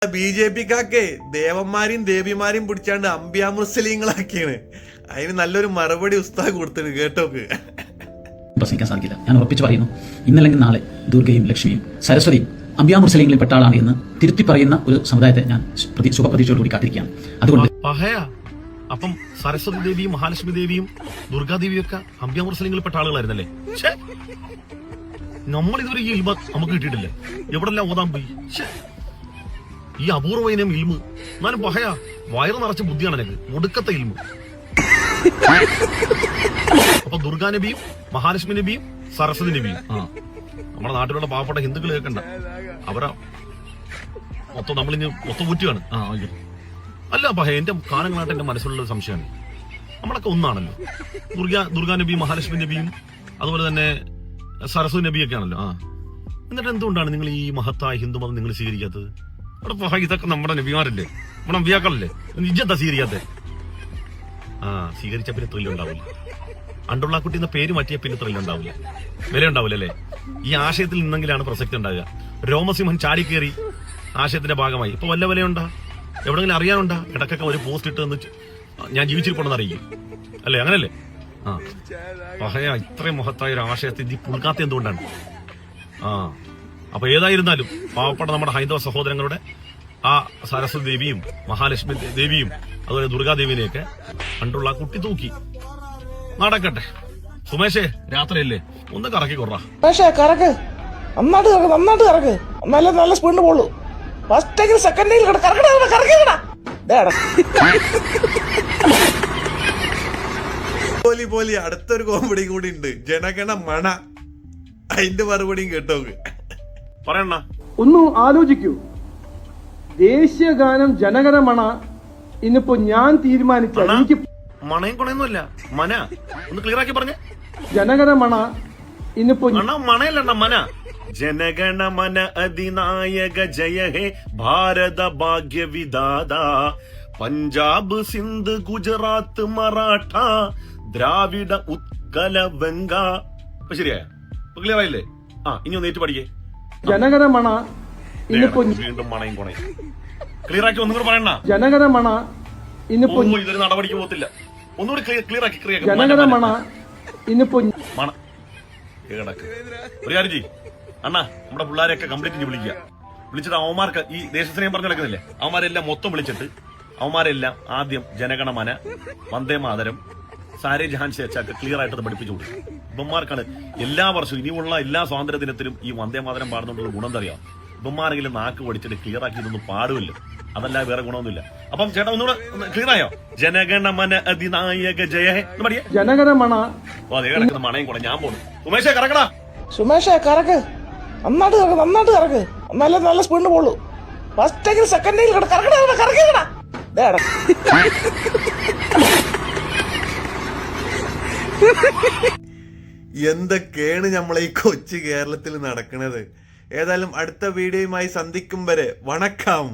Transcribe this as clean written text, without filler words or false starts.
ബിജെപിക്കാക്കെ ദേവന്മാരെയും ദേവിമാരെയും പിടിച്ചാണ്ട് അമ്പിയാ മുസ്ലിങ്ങളാക്കിയാണ്. അതിന് നല്ലൊരു മറുപടി ഉസ്താദ് കൊടുത്തിട്ട് കേട്ടോക്ക്. പ്രസംഗിക്കാൻ സാധിക്കില്ല. ഞാൻ ഉറപ്പിച്ചു പറയുന്നു, ഇന്നല്ലെങ്കിൽ നാളെ ദുർഗയും ലക്ഷ്മിയും സരസ്വതിയും അമ്പിയാ മുസ്ലിങ്ങളിൽ പെട്ട ആളാണ് എന്ന് തിരുത്തി പറയുന്ന ഒരു സമുദായത്തെ ഞാൻ ശുഭപ്രതീക്ഷയോടുകൂടി കാത്തിരിക്കുകയാണ്. അതുകൊണ്ട് അപ്പം സരസ്വതി ദേവിയും മഹാലക്ഷ്മി ദേവിയും ദുർഗാദേവിയും ഒക്കെ അമ്പിയാ മുസ്ലിങ്ങളിൽ പെട്ട ആളുകളായിരുന്നല്ലേ? നമ്മൾ ഇതുവരെ ഈ ഇൽമ നമുക്ക് കിട്ടിയിട്ടില്ല. എവിടെല്ലാം ഓതാൻ പോയി. ഈ അപൂർവൈനം ഇൽമ് എന്നാലും വയറ് നിറച്ച ബുദ്ധിയാണ് എനിക്ക്, ഒടുക്കത്തെ ഇൽമ്. അപ്പൊ ദുർഗാ നബിയും മഹാലക്ഷ്മി നബിയും സരസ്വതി നബിയും നമ്മുടെ നാട്ടിലുള്ള പാവപ്പെട്ട ഹിന്ദുക്കൾ കേൾക്കണ്ട, അവരാ മൊത്തം നമ്മളിന് മൊത്തം ഊറ്റുകയാണ്. അല്ല എന്റെ കാലങ്ങളായിട്ട് എന്റെ മനസ്സിലുള്ള സംശയമാണ്. നമ്മളൊക്കെ ഒന്നാണല്ലോ. ദുർഗാ നബിയും മഹാലക്ഷ്മി നബിയും അതുപോലെ തന്നെ സരസ്വതി നബിയൊക്കെ ആണല്ലോ. എന്നിട്ട് എന്തുകൊണ്ടാണ് നിങ്ങൾ ഈ മഹത്തായ ഹിന്ദുമതം നിങ്ങൾ സ്വീകരിക്കാത്തത്? അവിടെ ഇതൊക്കെ നമ്മുടെ നബിമാരല്ലേ, നമ്മുടെ നബിയാക്കളല്ലേ, ഇജ്ജെന്താ സ്വീകരിക്കാത്തത്? സ്വീകരിച്ച പിന്നെ ത്രില്ലുണ്ടാവില്ല. അണ്ടുള്ള കുട്ടി എന്ന പേര് മാറ്റിയ പിന്നെ ത്രില്ലുണ്ടാവില്ല, വില ഉണ്ടാവില്ല അല്ലേ? ഈ ആശയത്തിൽ നിന്നെങ്കിലാണ് പ്രസക്തി ഉണ്ടാകുക. രോമസിംഹൻ ചാടിക്കേറി ആശയത്തിന്റെ ഭാഗമായി ഇപ്പൊ വല്ല വിലയുണ്ടാ? എവിടെങ്കിലും അറിയാനുണ്ടാ? ഇടക്കൊക്കെ ഒരു പോസ്റ്റ് ഇട്ട് ഞാൻ ജീവിച്ചിരിപ്പുണ്ടെന്ന് അറിയിക്കും അല്ലേ? അങ്ങനല്ലേ? ഇത്രയും മഹത്തായ ഒരു ആശയത്തെ ഈ പുൽക്കാത്ത എന്തുകൊണ്ടാണ്? അപ്പൊ ഏതായിരുന്നാലും പാവപ്പെട്ട നമ്മുടെ ഹൈന്ദവ സഹോദരങ്ങളുടെ ആ സരസ്വതി ദേവിയും മഹാലക്ഷ്മി ദേവിയും അതുപോലെ ദുർഗാദേവിനെയൊക്കെ കണ്ടുള്ള കുട്ടി തൂക്കി നടക്കട്ടെ. സുമേഷേ, രാത്രിയല്ലേ, ഒന്ന് കറക്കി കൊറ. കറക്ക് നന്നായിട്ട് കറക്ക്, നല്ല സ്പീഡിന് പോളൂ. ഫസ്റ്റ് സെക്കൻഡിൽ പോലി അടുത്തൊരു കോമഡി കൂടി ഉണ്ട്. ജനഗണ മണ, അതിന്റെ മറുപടിയും കേട്ടോക്ക്. പറയണ ഒന്ന് ആലോചിക്കൂ. ദേശീയഗാനം ജനഗണമണ ഇന്നിപ്പോ ഞാൻ തീരുമാനിച്ച എനിക്ക് മണയും കൊണയൊന്നുമല്ല, മന. ഒന്ന് ക്ലിയർ ആക്കി പറഞ്ഞേ. ജനഗണമണ ഇന്നിപ്പോ മണയല്ല മന. ജനഗണമന അധിനായക ജയ ഹേ ഭാരത ഭാഗ്യ വിദാത പഞ്ചാബ് സിന്ധ് ഗുജറാത്ത് മറാഠ ദ്രാവിഡ ഉത്കല ബംഗ. ശരിയായ ക്ലിയർ ആയില്ലേ? ഇനി ഒന്ന് ഏറ്റു പഠിക്കേ. ജനഗണമണ ഇന്നിപ്പോ വീണ്ടും മണയും കൊണയും ക്ലിയർ ആക്കി ഒന്നും കൂടെ പറയണ. ജനഗണമണ ഇന്നിപ്പോ ഇതൊരു നടപടിക്ക് പോകത്തില്ല. ഒന്നുകൂടി ക്ലിയർ ആക്കി. ജനഗണമണ ഇന്നിപ്പോ മണ കേടക്ക്. ഒരു കാര്യം ചെയ്യ് അണ്ണാ, നമ്മുടെ പിള്ളേരെയൊക്കെ കംപ്ലീറ്റ് വിളിച്ചിട്ട് അവന്മാർക്ക് ഈ ദേശസ്നേഹം പറഞ്ഞു നടക്കുന്നില്ലേ, അവന്മാരെല്ലാം മൊത്തം വിളിച്ചിട്ട് അവന്മാരെല്ലാം ആദ്യം ജനഗണമന, വന്ദേ മാതരം, സാരേ ജഹാൻ ശേച്ചാക്ക് ക്ലിയർ ആയിട്ട് പഠിപ്പിച്ചു കൊടുക്കും. ഇവന്മാർക്കാണ് എല്ലാ വർഷവും ഇനിയുള്ള എല്ലാ സ്വാതന്ത്ര്യ ദിനത്തിലും ഈ വന്ദേ മാതരം പാടുന്നതുകൊണ്ടുള്ള ഗുണം അറിയാം. ഇവന്മാരെങ്കിലും നാക്ക് പഠിച്ചിട്ട് ക്ലിയർ ആക്കി ഇതൊന്നും പാടുമല്ലോ, അതല്ല വേറെ ഗുണമൊന്നുമില്ല. അപ്പം ചേട്ടാ ഒന്നുകൂടെ ക്ലിയർ ആയോ? ജനഗണമന അധിനായക ജയ ഹേ എന്ന് പഠിയേ. ജനഗണമണ കിടക്കുന്ന മണയും കൂടെ ഞാൻ പോണു. സുമേഷേ കറക്കടാ. സുമേഷേ കറക്ക്, നന്നായിട്ട് കറക്ക്, നല്ല സ്പീഡിന് പോളൂ. ഫസ്റ്റ് സെക്കൻഡിൽ എന്തൊക്കെയാണ് നമ്മളെ ഈ കൊച്ചു കേരളത്തിൽ നടക്കുന്നത്? ഏതായാലും അടുത്ത വീഡിയോയുമായി സന്ധിക്കും വരെ വണക്കം.